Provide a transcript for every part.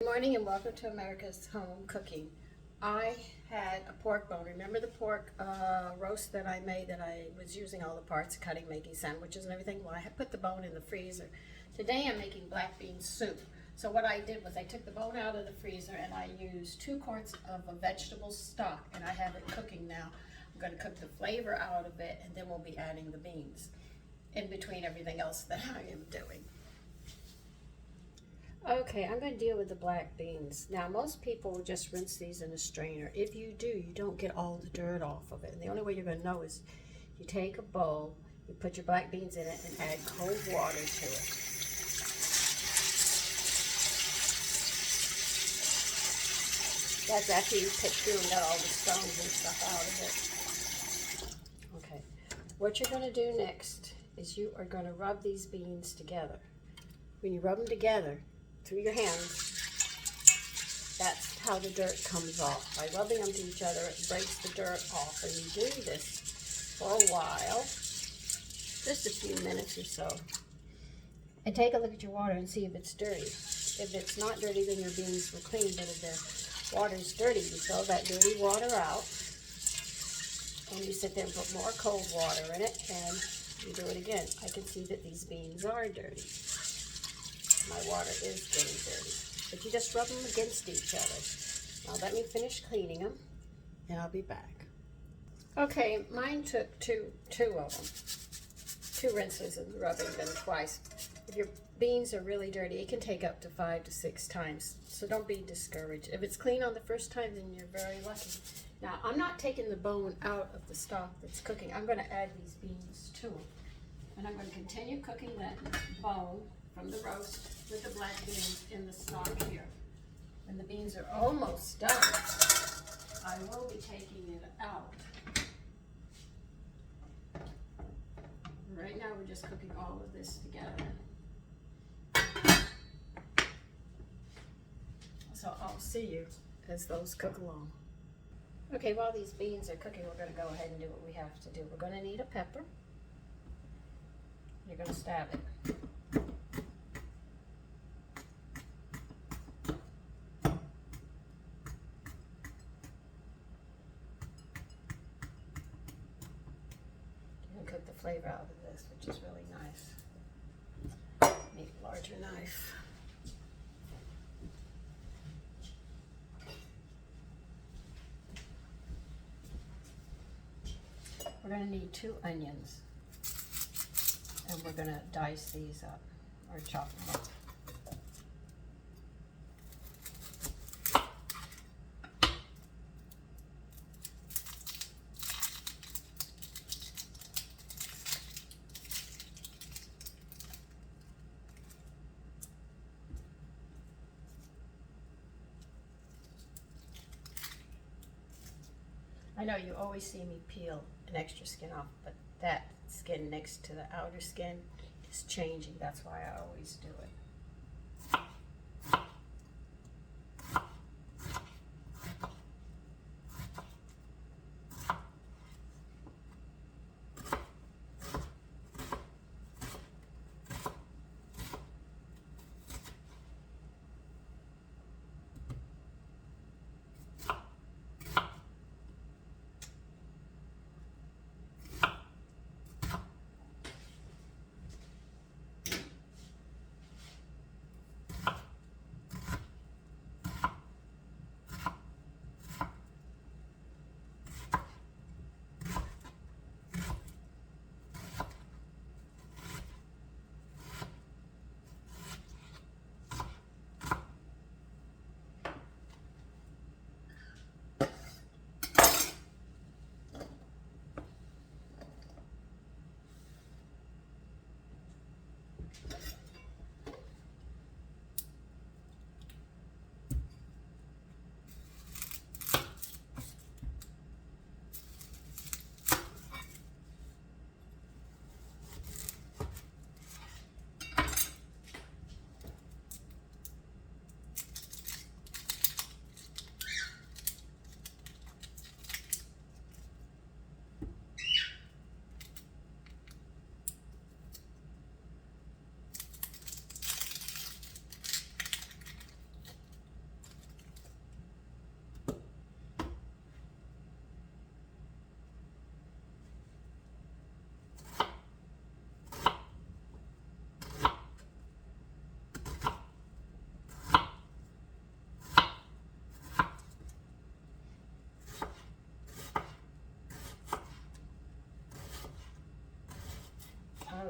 Good morning and welcome to America's Home Cooking. I had a pork bone. Remember the pork roast that I made that I was using all the parts, cutting, making sandwiches and everything? Well, I had put the bone in the freezer. Today I'm making black bean soup. So what I did was I took the bone out of the freezer and I used 2 quarts of a vegetable stock, and I have it cooking now. I'm going to cook the flavor out of it, and then we'll be adding the beans in between everything else that I am doing. Okay, I'm going to deal with the black beans. Now, most people will just rinse these in a strainer. If you do, you don't get all the dirt off of it. And the only way you're going to know is you take a bowl, you put your black beans in it, and add cold water to it. That's after you pick through and got all the stones and stuff out of it. Okay, what you're going to do next is you are going to rub these beans together. When you rub them together, through your hands, that's how the dirt comes off. By rubbing them to each other, it breaks the dirt off, and you do this for a while, just a few minutes or so. And take a look at your water and see if it's dirty. If it's not dirty, then your beans were clean, but if the water's dirty, you throw that dirty water out, and you sit there and put more cold water in it, and you do it again. I can see that these beans are dirty. My water is getting dirty, but you just rub them against each other. Now let me finish cleaning them, and I'll be back. Okay, mine took two of them, 2 rinses and rubbing them twice. If your beans are really dirty, it can take up to 5 to 6 times, so don't be discouraged. If it's clean on the first time, then you're very lucky. Now, I'm not taking the bone out of the stock that's cooking. I'm going to add these beans to it, and I'm going to continue cooking that bone from the roast with the black beans in the stock here. When the beans are almost done, I will be taking it out. Right now we're just cooking all of this together. So I'll see you as those cook along. Okay, while these beans are cooking, we're going to go ahead and do what we have to do. We're going to need a pepper. You're going to stab it. Cook the flavor out of this, which is really nice. Need a larger knife. We're going to need 2 onions, and we're going to dice these up or chop them up. I know you always see me peel an extra skin off, but that skin next to the outer skin is changing. That's why I always do it.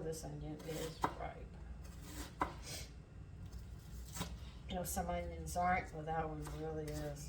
this onion is ripe. You know, some onions aren't, well, that one really is.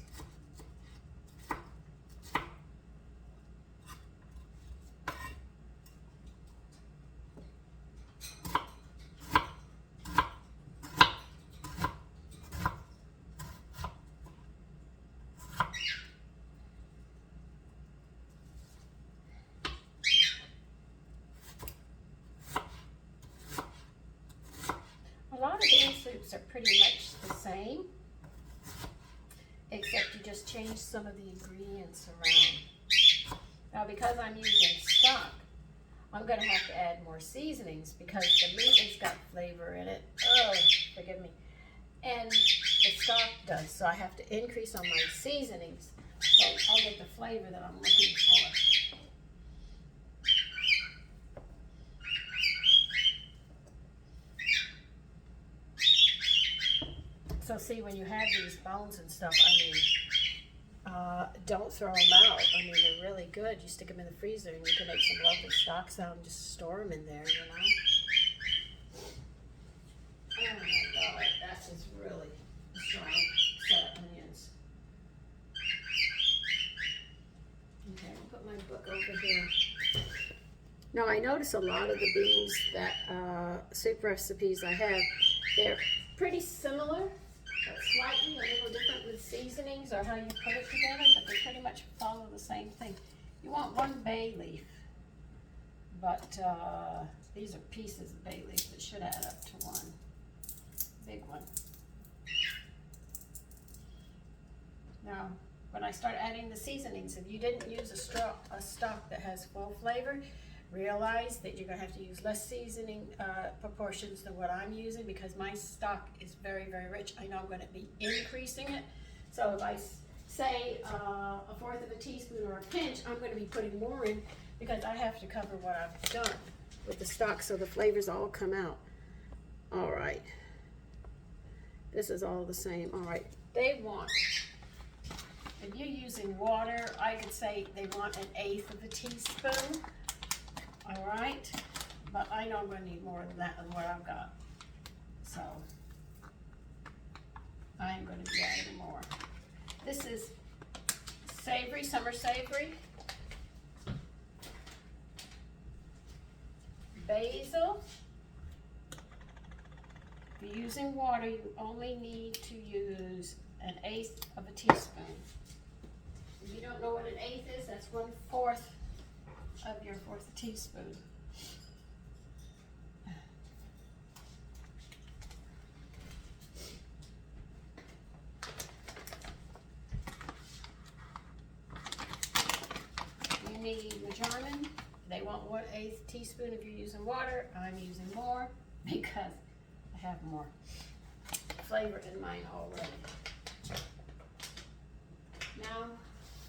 A lot of bean soups are pretty much the same, except you just change some of the ingredients around. Now, because I'm using stock, I'm going to have to add more seasonings because the meat has got flavor in it. Oh, forgive me. And the stock does, so I have to increase on my seasonings so I'll get the flavor that I'm looking for. So see, when you have these bones and stuff, I mean, don't throw them out. I mean, they're really good. You stick them in the freezer and you can make some lovely stocks out and just store them in there, you know. Oh my God, that's just really strong set of onions. Okay, I'll put my book over here. Now, I notice a lot of the beans that soup recipes I have, they're pretty similar. Slightly a little different with seasonings or how you put it together, but they pretty much follow the same thing. You want one bay leaf, but these are pieces of bay leaf that should add up to one big one. Now, when I start adding the seasonings, if you didn't use a stock that has full flavor, realize that you're going to have to use less seasoning proportions than what I'm using because my stock is very, very rich. I know I'm going to be increasing it. So if I say a fourth of a teaspoon or a pinch, I'm going to be putting more in because I have to cover what I've done with the stock so the flavors all come out. All right. This is all the same. All right. They want, if you're using water, I could say they want 1/8 of a teaspoon. All right, but I know I'm going to need more than that than what I've got. So I'm going to be adding more. This is savory, summer savory. Basil. If you're using water, you only need to use 1/8 of a teaspoon. If you don't know what 1/8 is, that's 1/4 of your 1/4 teaspoon. You need marjoram. They want 1/8 teaspoon if you're using water. I'm using more because I have more flavor in mine already. Now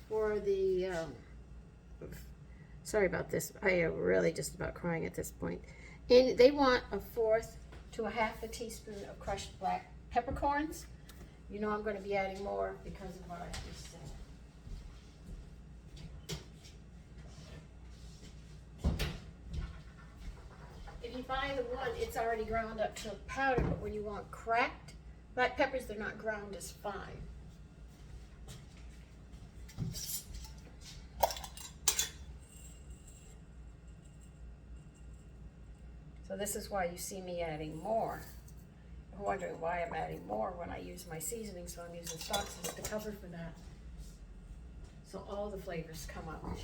for the sorry about this. I am really just about crying at this point. And they want 1/4 to 1/2 a teaspoon of crushed black peppercorns. You know I'm going to be adding more because of what I just said. If you buy the one, it's already ground up to a powder, but when you want cracked black peppers, they're not ground as fine. So this is why you see me adding more. You're wondering why I'm adding more when I use my seasoning, so I'm using stock sauce to cover for that. So all the flavors come out.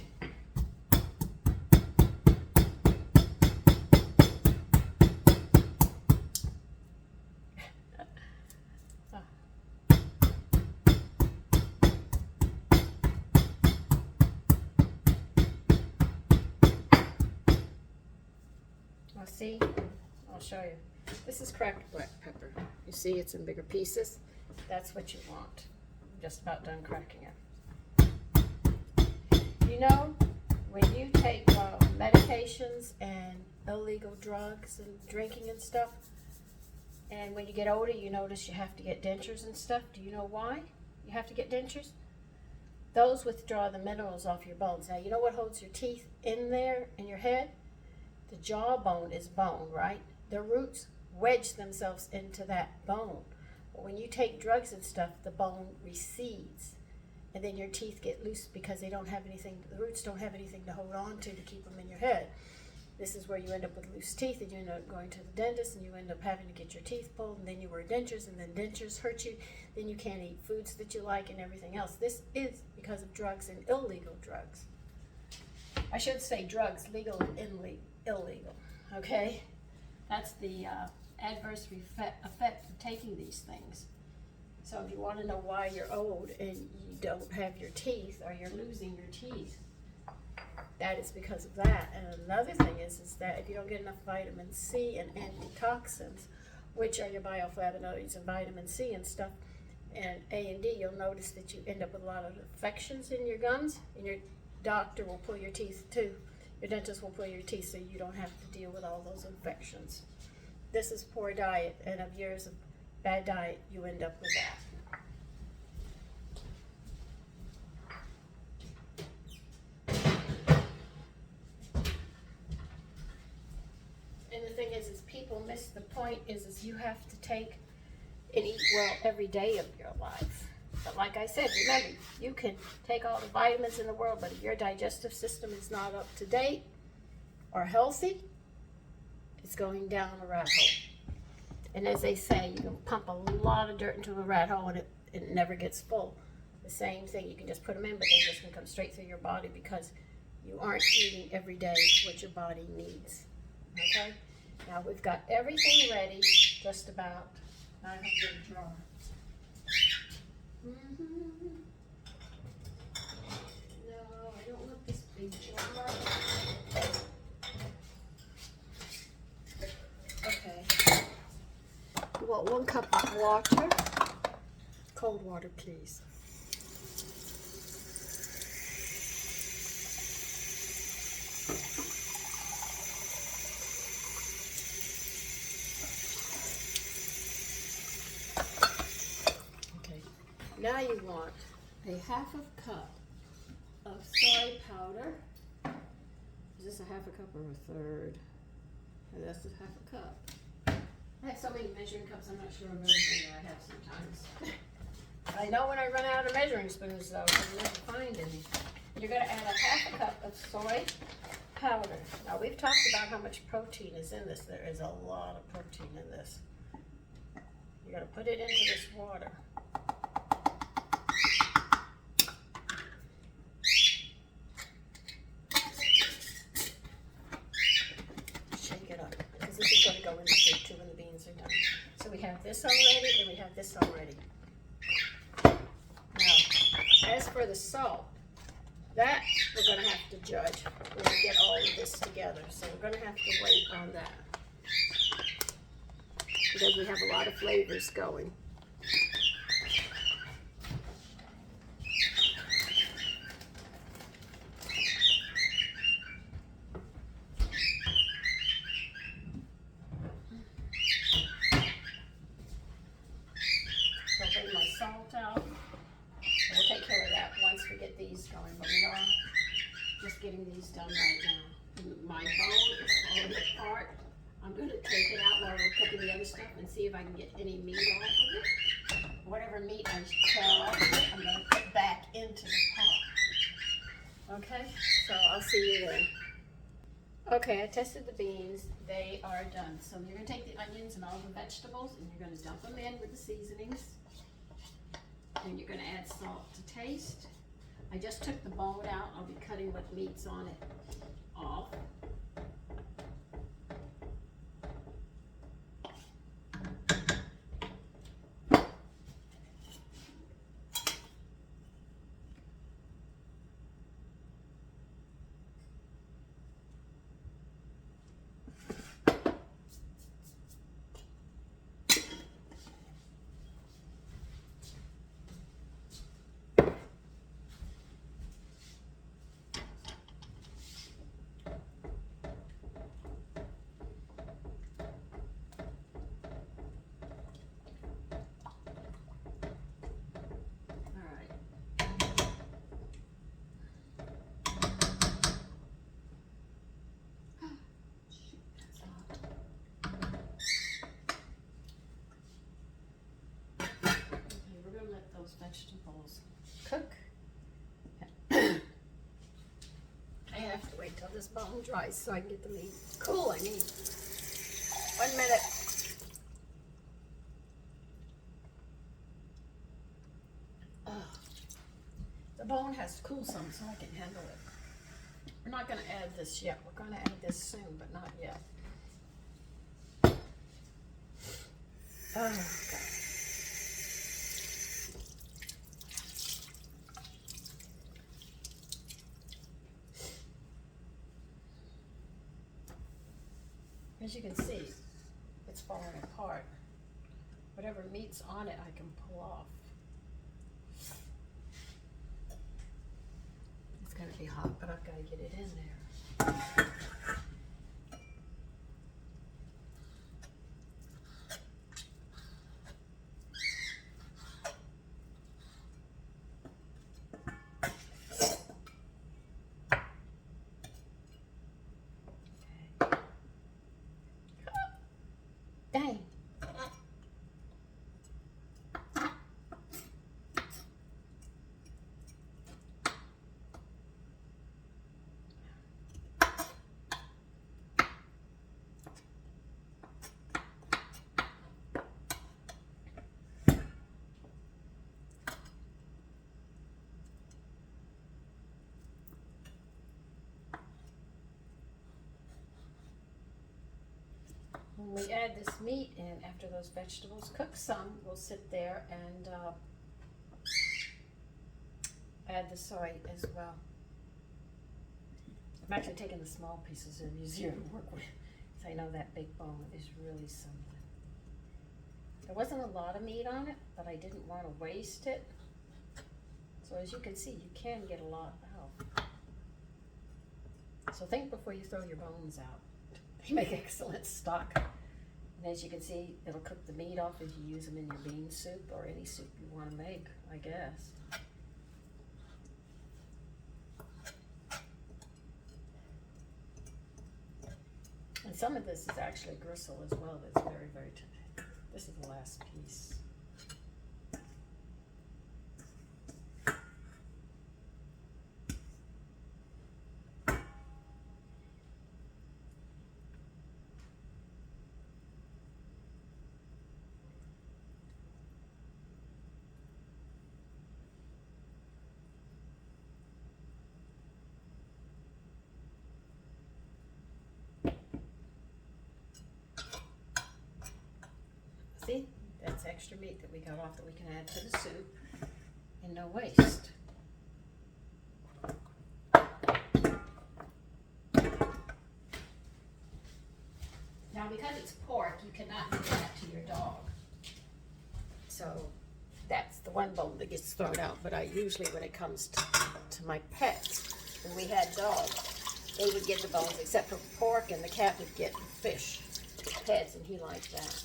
See, I'll show you. This is cracked black pepper. You see it's in bigger pieces. That's what you want. I'm just about done cracking it. You know, when you take medications and illegal drugs and drinking and stuff, and when you get older, you notice you have to get dentures and stuff. Do you know why you have to get dentures? Those withdraw the minerals off your bones. Now, you know what holds your teeth in there in your head? The jawbone is bone, right? The roots wedge themselves into that bone. But when you take drugs and stuff, the bone recedes. And then your teeth get loose because they don't have anything, the roots don't have anything to hold on to keep them in your head. This is where you end up with loose teeth, and you end up going to the dentist, and you end up having to get your teeth pulled, and then you wear dentures, and then dentures hurt you. Then you can't eat foods that you like and everything else. This is because of drugs and illegal drugs. I should say drugs, legal and illegal, okay? That's the adverse effect of taking these things. So if you want to know why you're old and you don't have your teeth, or you're losing your teeth, that is because of that. And another thing is that if you don't get enough vitamin C and antitoxins, which are your bioflavonoids and vitamin C and stuff, and A and D, you'll notice that you end up with a lot of infections in your gums, and your doctor will pull your teeth too. Your dentist will pull your teeth so you don't have to deal with all those infections. This is poor diet, and of years of bad diet, you end up with that. And the thing is people miss the point is you have to take and eat well every day of your life. But like I said, remember, you can take all the vitamins in the world, but if your digestive system is not up to date or healthy, it's going down a rat hole. And as they say, you can pump a lot of dirt into a rat hole and it never gets full. The same thing, you can just put them in, but they just can come straight through your body because you aren't eating every day what your body needs. Okay? Now we've got everything ready, just about. I have to get a drawer. No, I don't want this big jar. Okay. You want 1 cup of water. Cold water, please. Now you want a 1/2 cup of soy powder. Is this a 1/2 cup or a third? Oh, that's a 1/2 cup. I have so many measuring cups, I'm not sure of everything that I have sometimes. I know when I run out of measuring spoons though, I never find any. You're gonna add a 1/2 cup of soy powder. Now we've talked about how much protein is in this. There is a lot of protein in this. You're gonna put it into this water. Go in the soup too when the beans are done. So we have this already and we have this already. Now, as for the salt, that we're going to have to judge when we get all of this together. So we're going to have to wait on that because we have a lot of flavors going. Getting these done right now. My bone is falling apart. I'm going to take it out while we're cooking the other stuff and see if I can get any meat off of it. Whatever meat I tear off of it, I'm going to put back into the pot. Okay, so I'll see you then. Okay, I tested the beans. They are done. So you're going to take the onions and all the vegetables and you're going to dump them in with the seasonings. And you're going to add salt to taste. I just took the bone out. I'll be cutting what meat's on it off. vegetables cook. I have to wait till this bone dries so I can get the meat cool. I mean, 1 minute. The bone has to cool some so I can handle it. We're not going to add this yet. We're going to add this soon, but not yet. Oh, God. As you can see, it's falling apart. Whatever meat's on it, I can pull off. It's going to be hot, but I've got to get it in there. Dang. When we add this meat in, after those vegetables cook some, we'll sit there and add the soy as well. I'm actually taking the small pieces, they're easier to work with. So I know that big bone is really something. There wasn't a lot of meat on it, but I didn't want to waste it. So as you can see, you can get a lot out. So think before you throw your bones out. They make excellent stock. And as you can see, it'll cook the meat off if you use them in your bean soup or any soup you want to make, I guess. And some of this is actually gristle as well. That's very, very tender. This is the last piece. See, that's extra meat that we got off that we can add to the soup and no waste. Now because it's pork, you cannot do that to your dog. So that's the one bone that gets thrown out, but I usually, when it comes to my pets, when we had dogs, they would get the bones except for pork, and the cat would get the fish heads, and he liked that.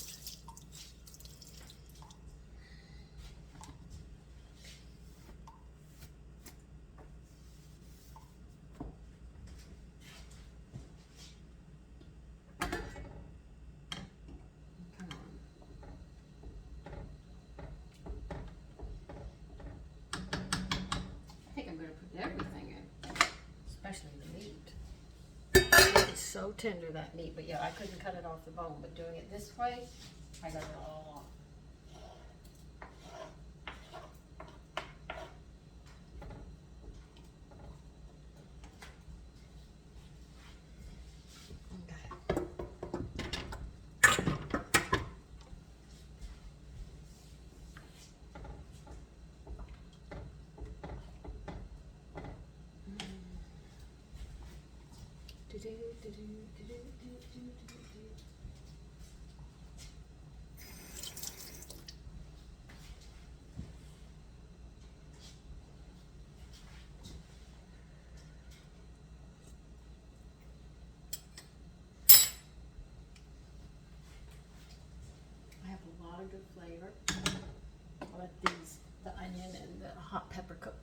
Everything in, especially the meat. It's so tender, that meat, but yeah, I couldn't cut it off the bone, but doing it this way, I got it all off. I have a lot of good flavor. I'll let these, the onion and the hot pepper cook.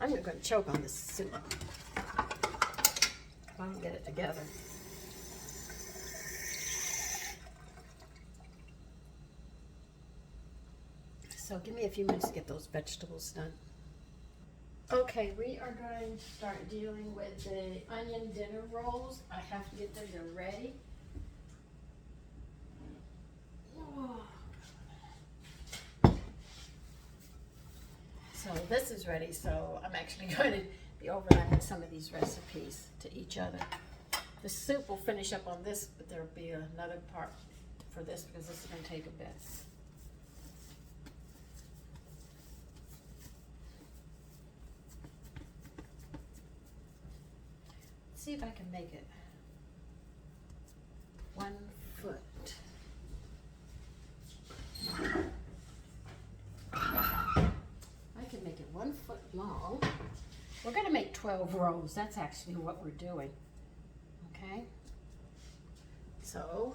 I'm going to choke on this soup if I don't get it together. So give me a few minutes to get those vegetables done. Okay, we are going to start dealing with the onion dinner rolls. I have to get them, they're ready. So this is ready, so I'm actually going to be overlapping some of these recipes to each other. The soup will finish up on this, but there'll be another part for this because this is going to take a bit. Let's see if I can make it 1 foot. I can make it 1 foot long. We're going to make 12 rows. That's actually what we're doing. Okay? So,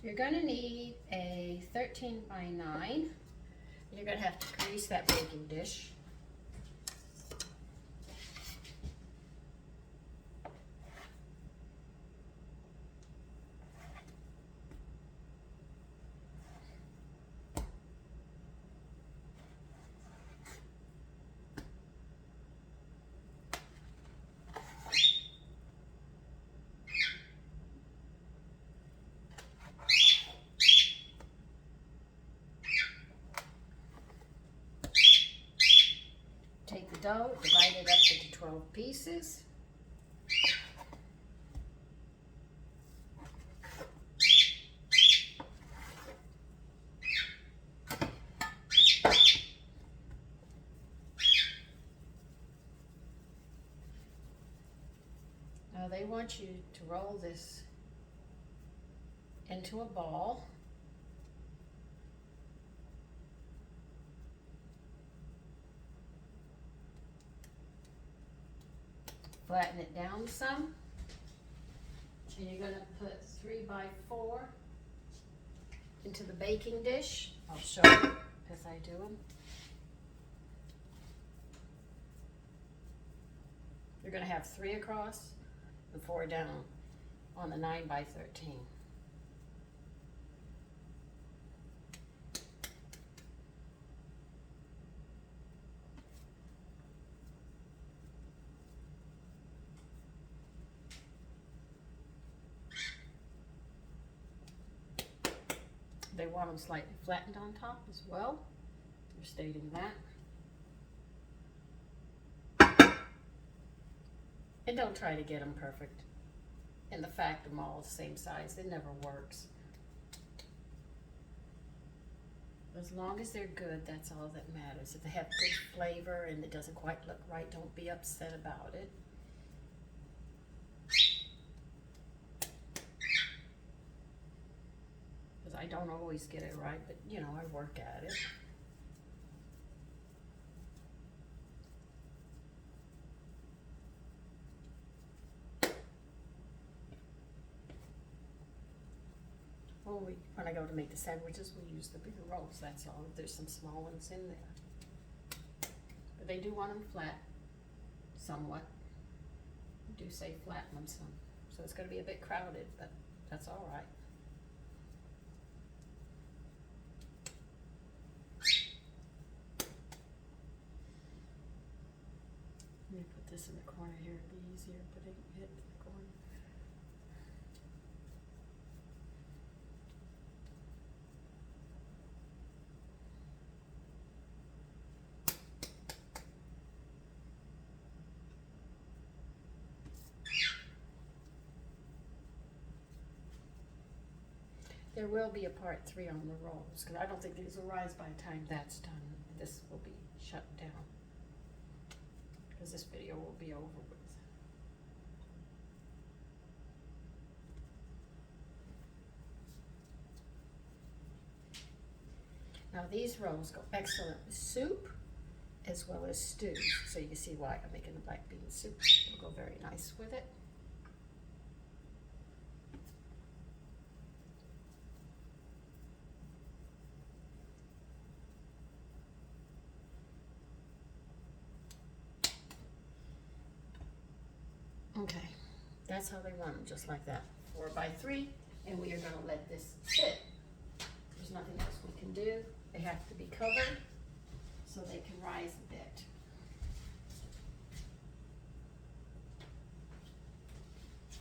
you're going to need a 13 by 9. You're going to have to grease that baking dish. Take the dough, divide it up into 12 pieces. Now they want you to roll this into a ball. Flatten it down some. And you're going to put 3 by 4 into the baking dish. I'll show you as I do them. You're going to have 3 across and 4 down on the 9 by 13. They want them slightly flattened on top as well. They're stating that. And don't try to get them perfect. And the fact them all the same size, it never works. As long as they're good, that's all that matters. If they have good flavor and it doesn't quite look right, don't be upset about it. Because I don't always get it right, but you know, I work at it. When I go to make the sandwiches, we use the bigger rolls, that's all. There's some small ones in there. But they do want them flat, somewhat. They do say flatten them some. So it's going to be a bit crowded, but that's all right. Let me put this in the corner here, it'll be easier putting it in the corner. There will be a part 3 on the rolls, because I don't think these will rise by the time that's done. This will be shut down, because this video will be over with. Now these rolls go excellent with soup as well as stews. So you can see why I'm making the black bean soup. It'll go very nice with it. Okay, that's how they run them, just like that. 4 by 3, and we are going to let this sit. There's nothing else we can do. They have to be covered so they can rise a bit.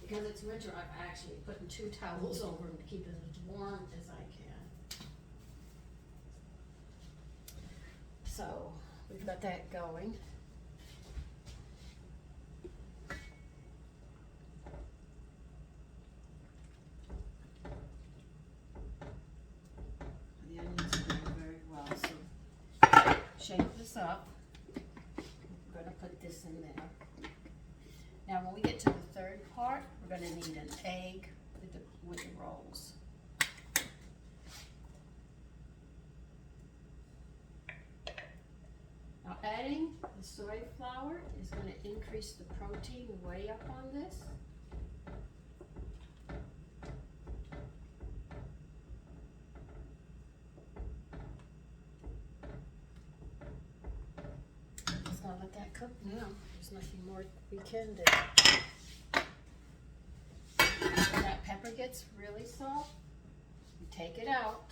Because it's winter, I'm actually putting 2 towels over them to keep it as warm as I can. So we've got that going. The onions are doing very well, so shake this up. We're going to put this in there. Now when we get to the third part, we're going to need an egg with the rolls. Now adding the soy flour is going to increase the protein way up on this. Just gonna let that cook now. There's nothing more we can do. When that pepper gets really soft, you take it out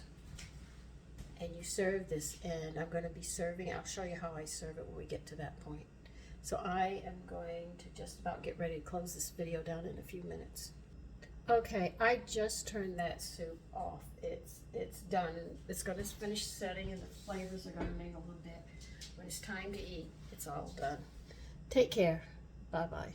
and you serve this. And I'm going to be serving, I'll show you how I serve it when we get to that point. So I am going to just about get ready to close this video down in a few minutes. Okay, I just turned that soup off. It's done. It's going to finish setting and the flavors are going to mingle a bit. When it's time to eat, it's all done. Take care. Bye-bye.